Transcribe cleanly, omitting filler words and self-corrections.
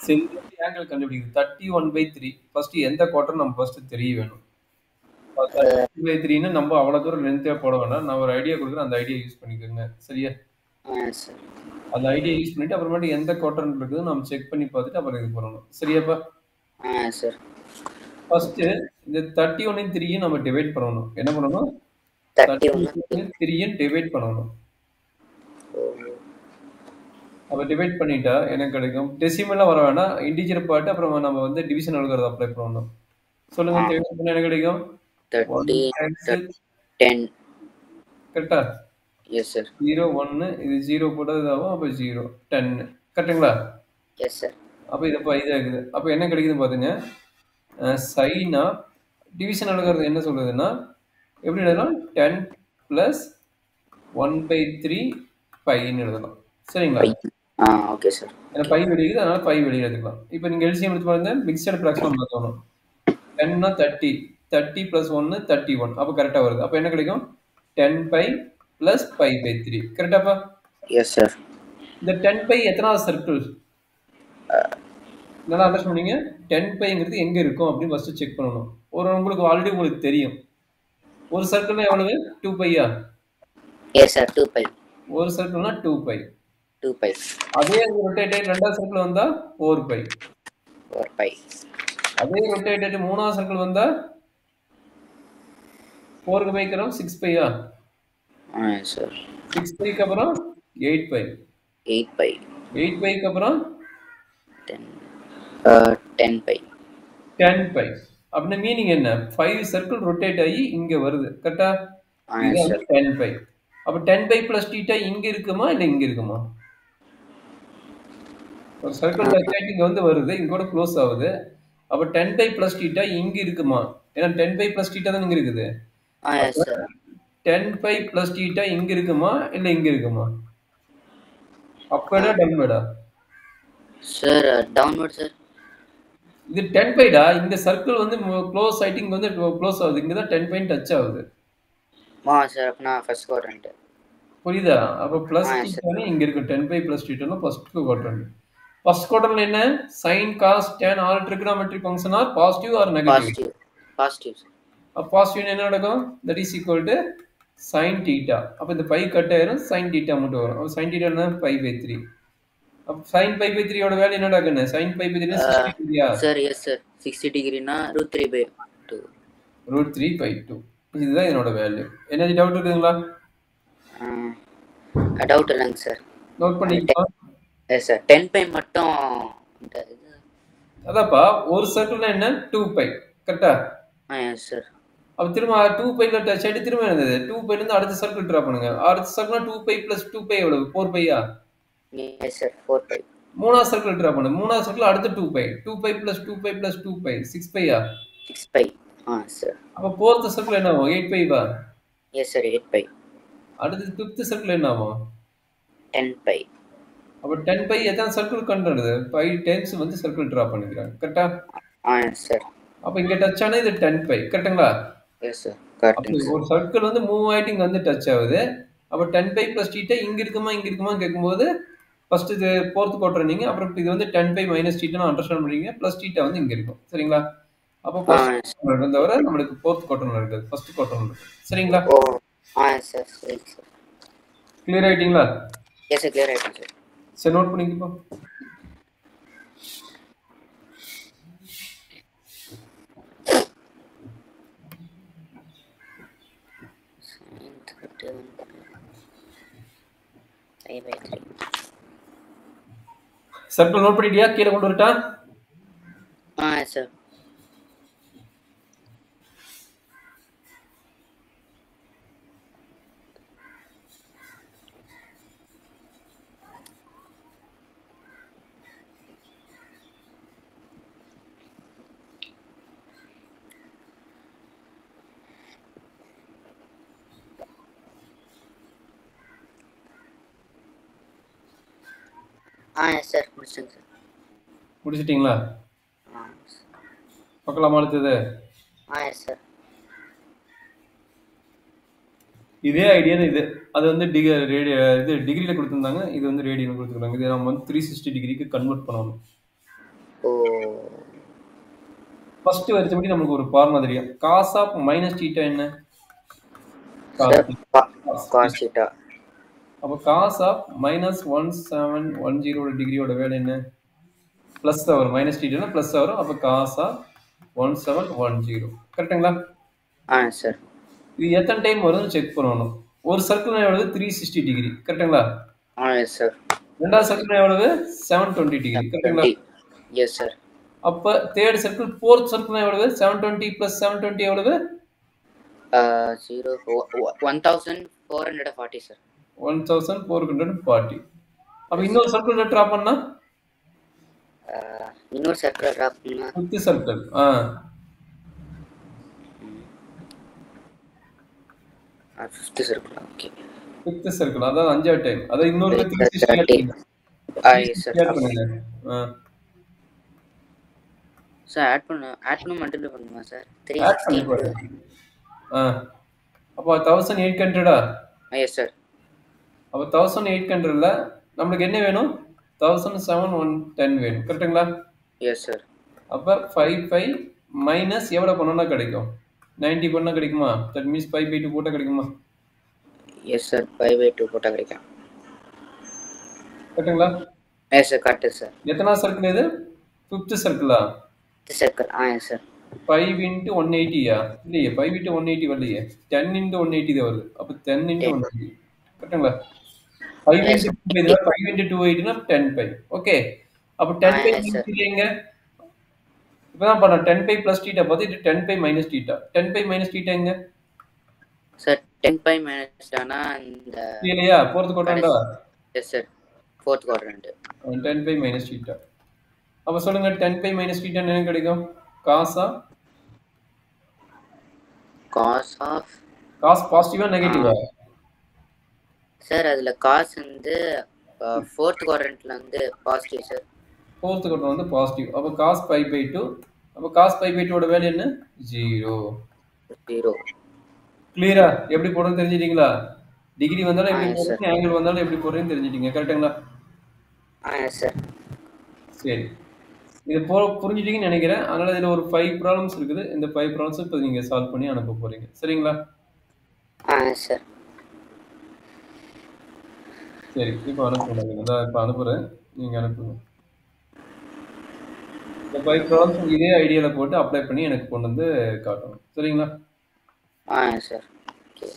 சரி இது எப்படி ஆங்கிள் கண்டுபிடிக்கிறது? 31/3 ஃபர்ஸ்ட் எந்த குவார்டர் நம்ம ஃபர்ஸ்ட் தெரிய வேணும். 31/3ன்னு நம்ம அவ்வளவு தூரம் லென்த்தா போட வேணாம். நான் ஒரு ஐடியா குடுக்குறேன். அந்த ஐடியா யூஸ் பண்ணிக்கோங்க. சரியா? சார் அந்த ஐடியா யூஸ் பண்ணிட்டு அப்புறமேட்டு எந்த குவார்டர்ன்னு இருக்குது நம்ம செக் பண்ணி பார்த்துட்டு அப்புறம் இது பண்ணணும். சரியாப்பா? சார் ஃபர்ஸ்ட் இந்த 31 3யும் நம்ம டிவைட் பண்ணணும். என்ன பண்ணணும்? 31 3யும் டிவைட் பண்ணணும். அப்ப டிவைட் பண்ணிட்டா எனக்கு கிடைக்கும். டெசிமலா வர வேணாம். இன்டிஜர் பார்ட் அப்புறம் நம்ம வந்து டிவிஷன் அல்காரிதம் அப்ளை பண்ணணும். சொல்லுங்க டிவைட் பண்ணா என்ன கிடைக்கும்? 30 1 10 கரெக்ட்டா? எஸ் சார் 0 1 இது 0 போட்டா இதாகும். அப்ப 0 10 கரெக்ட்டுங்களா? எஸ் சார் அப்ப இது இதாகுது. அப்ப என்ன கிடைக்குதுன்னு பாருங்க. sin ஆஃப் டிவிஷன் அல்காரிதம் என்ன சொல்லுதுன்னா எப்படி எழுதலாம்? 10 plus 1/3 பைன்னு எழுதலாம். சரிங்களா? ஓகே சார் ஏன்னா பை வெளியுது அதனால பை வெளியே எடுத்துக்கலாம். இப்போ நீங்க எல்சிஎம் எடுத்து பாருங்க மிக்சட் ஃபிராக்ஷன் மாத்தணும். 10னா 30 30 plus 1 31 அப்ப கரெக்டா வருது. அப்ப என்ன கிடைக்கும்? 10 பை plus பை பை 3 கரெக்டாப்பா? எஸ் சார் இந்த 10 பை எத்தனாவது சர்க்கிள்? நல்லா அண்டர்ஸ்டாண்ட் பண்ணீங்க. 10 பைங்கிறது எங்க இருக்கும் அப்படின்னு ஃபர்ஸ்ட் செக் பண்ணணும். உங்களுக்கு ஆல்ரெடி உங்களுக்கு தெரியும். ஒரு சர்க்கிள்னா எவ்வளவு? 2 பையா? எஸ் சார் 2 பை ஒரு சர்க்கிள்னா 2 பை. 2 பை அதே ரொட்டேட் ரெண்டாவது சர்க்கிள் வந்தா 4 பை. 4 பை அதே ரொட்டேட் மூணாவது சர்க்கிள் வந்தா 4க்கு பைக்கிறோம் 6 பையா? சார் 6 பைக்கு அப்புறம் 8 பை. 8 பை 8 பைக்கு அப்புறம் 10 பை 10 பை. அப்படின்னா மீனிங் என்ன? 5 சர்க்கிள் ரொட்டேட் ஆகி இங்க வருது கரெக்டா? இது சார் 10 பை. அப்ப 10 பை பிளஸ் தீட்டா இங்க இருக்குமா இல்ல இங்க இருக்குமா? ஒரு சர்க்கிள் டச் ஆயிட்டு இங்க வந்து வருது இங்க கூட க்ளோஸ் ஆகுது. அப்ப 10 பை பிளஸ் தீட்டா இங்க இருக்குமா? ஏன்னா 10 பை பிளஸ் தீட்டா தான் இங்க இருக்குது. சார் 10 பை பிளஸ் தீட்டா இங்க இருக்குமா இல்ல இங்க இருக்குமா? அப்படா டவுன்வர்டா? சார் டவுன்வர்ட் சார் இது 10 பைடா. இந்த சர்க்கிள் வந்து க்ளோஸ் ஆயிட்டு இங்க வந்து க்ளோஸ் ஆகுது. இங்க தான் 10 பை டச் ஆகுது. சார் அப்பனா ஃபர்ஸ்ட் குவாட்ரண்ட் புரியுதா? அப்ப பிளஸ் தீட்டானே இங்க இருக்கு. 10 பை பிளஸ் தீட்டானா ஃபர்ஸ்ட் குவாட்ரண்ட். ஃபர்ஸ்ட் குவாட்ரண்ட்ல என்ன? sin cos tan all trigonometric function are positive or negative? Positive sir அப்ப பாசிட்டிவ் என்ன நடக்கும்? that is equal to sin theta. அப்ப இந்த பை கட் ஆயிரும் sin theta மட்டும் வரும். அப்ப sin theta என்ன? pi by 3. அப்ப sin pi by 3 யோட வேல்யூ என்னடா கண்ணு? sin pi by 3 60 டிகிரியா? சார் எஸ் சார் 60 டிகிரினா √3/2 √3/2. இதுதான் என்னோட வேல்யூ. என்ன டவுட் இருக்குங்களா? டவுட் இல்லைங்க சார் நோட் பண்ணிக்கலாம். எஸ் சார் 10 பை மட்டும் அதான்ப்பா ஒரு சர்க்கிள்னா என்ன? 2 பை கரெக்டா? எஸ் சார் அப்ப திரும்ப 2 பைல டச் ஆயிட்டு திரும்ப என்னது? 2 பைல இருந்து அடுத்த சர்க்கிள் டிரா பண்ணுங்க. அடுத்த சர்க்கிள்னா 2 பை பிளஸ் 2 பை எவ்வளவு? 4 பையா? எஸ் சார் 4 பை மூணாவது சர்க்கிள் டிரா பண்ணு. மூணாவது சர்க்கிள் அடுத்த 2 pi. 2 pi plus 2 pi plus 2 pi 6 பையா? 6 பை சார் அப்ப ஃபோர்த் சர்க்கிள் என்ன ஆகும்? 8 பைவா? எஸ் சார் 8 பை அடுத்து ஃபிஃப்த் சர்க்கிள் என்ன ஆகும்? 10 பை அப்ப 10 பை எத்தனை சர்க்கிள் கண்டுடுது? 5 டைம்ஸ் வந்து சர்க்கிள் டிரா பண்ணிக்கிறாங்க கரெக்டா? சார் அப்ப இங்க டச் ஆனா இது 10 பை கரெக்ட்டுங்களா? எஸ் சார் அப்ப கரெக்ட் ஒரு சர்க்கிள் வந்து மூவ் ஆயிட்டு இங்க வந்து டச் ஆகுது. அப்ப 10 பை பிளஸ் தீட்டா இங்க இருக்குமா கேட்கும்போது ஃபர்ஸ்ட் இது ஃபோர்த் குவார்டர் நீங்க அப்புறம் இது வந்து 10 பை மைனஸ் தீட்டா அண்டர்ஸ்டாண்ட் பண்ணீங்க பிளஸ் தீட்டா வந்து இங்க இருக்கும் சரிங்களா? அப்ப ஃபர்ஸ்ட் தவிர நம்மளுக்கு ஃபோர்த் குவார்டர்ல இருக்குது ஃபர்ஸ்ட் குவார்டர்ல இருக்கு சரிங்களா? சார் சரி சார் கிளியர் ஆயிட்டீங்களா? எஸ் சார் கிளியர் ஆயிடுச்சு சார் சரி நோட் பண்ணிக்கப்பா. சர்க்கிள் நோட் பண்ணிட்டியா? கீழே கொண்டு வரட்டா? சார் சார் முடிச்சிட்டேங்க சார் முடிச்சிட்டீங்களா? பார்க்கலாமா அடுத்தது? சார் இதே ஐடியா இது அது வந்து இது டிகிரியில் கொடுத்துருந்தாங்க. இது வந்து ரேடியன் கொடுத்துருக்காங்க. இது நம்ம வந்து 360 டிகிரிக்கு கன்வெர்ட் பண்ணணும். ஓ ஃபர்ஸ்ட் வரிசைப்படி நமக்கு ஒரு ஃபார்முலா தெரியும். காஸ் ஆஃப் மைனஸ் தீட்டா என்ன? Cos sir theta. Cos theta. அப்போ காஸ் ஆஃப் மைனஸ் 1710 டிகிரியோட வேலை என்ன? பிளஸ் தான் வரும். மைனஸ் தீட்டானா பிளஸ் வரும். அப்போ காஸ் ஆஃப் 1710. கரெக்டுங்களா? சார். இது எத்தனை டைம் வருதுன்னு செக் பண்ணணும். ஒரு சர்க்கிள் எவ்வளவு? 360 டிகிரி. கரெக்டுங்களா? Yes sir. ரெண்டாவது சர்க்கிள் எவ்வளவு? 720 டிகிரி. கரெக்டுங்களா? Yes sir. அப்ப தேர்ட் சர்க்கிள், ஃபோர்த் சர்க்கிள் எவ்வளவு? 720 பிளஸ் 720 எவ்வளவு? 1440 சார். 1440. அப்ப இன்னொரு சர்க்கிள் டிரா பண்ணா இன்னொரு சர்க்கிள் டிரா பண்ணா fifth circle. Fifth circle. Okay. Fifth circle அதாவது அஞ்சாவது டைம். அதாவது இன்னொரு 360 ஆட் பண்ணுங்க. ஆட் பண்ணுங்க. சார் ஆட் பண்ண மல்டிப்ளை பண்ணுமா சார்? ஆட் பண்ணி பாருங்க. அப்ப 1800. Yes sir. அப்ப 1800ல நமக்கு என்ன வேணும்? 1710 வேணும். கரெக்ட்டுங்களா? Yes sir. அப்ப 55 மைனஸ் எவ்வளவு பண்ணா கிடைக்கும்? 90 பண்ணா கிடைக்குமா? தட் மீன்ஸ் 5/2 போட்டா கிடைக்குமா? Yes sir. 5/2 போட்டா கிடைக்கும். கரெக்ட்டுங்களா? Yes sir. Correct sir. எத்தனாவது சர்க்கிள் இது? ஃபிஃப்த் சர்க்கிளா? Fifth circle. Yes sir. 5 into 180யா? இல்லையே, 5 into 180 வரலையே. 10 into 180 தான் வருது. அப்ப 10 into 180. கரெக்ட்டுங்களா? 5 into 5 into 280 10 பை. ஓகே. அப்ப 10 பை எங்க? இப்பதான் பண்ண 10 பை பிளஸ் தீட்டா பார்த்து இது 10 pi minus theta. 10 pi minus theta எங்க? சார் 10 பை மைனஸ் தானா இந்த இல்லையா? ஃபோர்த் குவாட்ரண்டா? Yes sir. Fourth quadrant. 10 pi minus theta. அப்ப சொல்லுங்க 10 பை மைனஸ் தீட்டா என்ன கிடைக்கும்? காஸ் பாசிட்டிவா நெகட்டிவா? சார் அதுல காஸ் வந்து ஃபோர்த் குவாட்ரண்ட்ல வந்து பாசிட்டிவ் சார். ஃபோர்த் குவாட்ரண்ட் வந்து பாசிட்டிவ். அப்ப cos π/2. அப்ப cos π/2 ஓட வேல்யூ என்ன? 0. கிளியரா? எப்படி போடுறது தெரிஞ்சிட்டீங்களா? டிகிரி வந்தாலும் எப்படி போடுறது, ஆங்கிள் வந்தாலும் எப்படி போடுறதுன்னு தெரிஞ்சிட்டீங்க. கரெக்ட்டுங்களா? Yes sir. சரி. இது புரிஞ்சிட்டீங்கன்னு நினைக்கிறேன். அதனால இதுல ஒரு 5 ப்ராப்ளம்ஸ் இருக்குது. இந்த 5 ப்ராப்ளம்ஸ் இப்போ நீங்க சால்வ் பண்ணி அனுப்ப போறீங்க. சரிங்களா? சார். சரி, இப்போ அனுப்புங்க. நான் இப்போ அனுப்புறேன். நீங்க அனுப்புங்க. இந்த 5 ப்ராப்ளம்ஸ் இதே ஐடியால போட்டு அப்ளை பண்ணி எனக்கு கொண்டு வந்து காட்டணும். சரிங்களா? சார். ஓகே.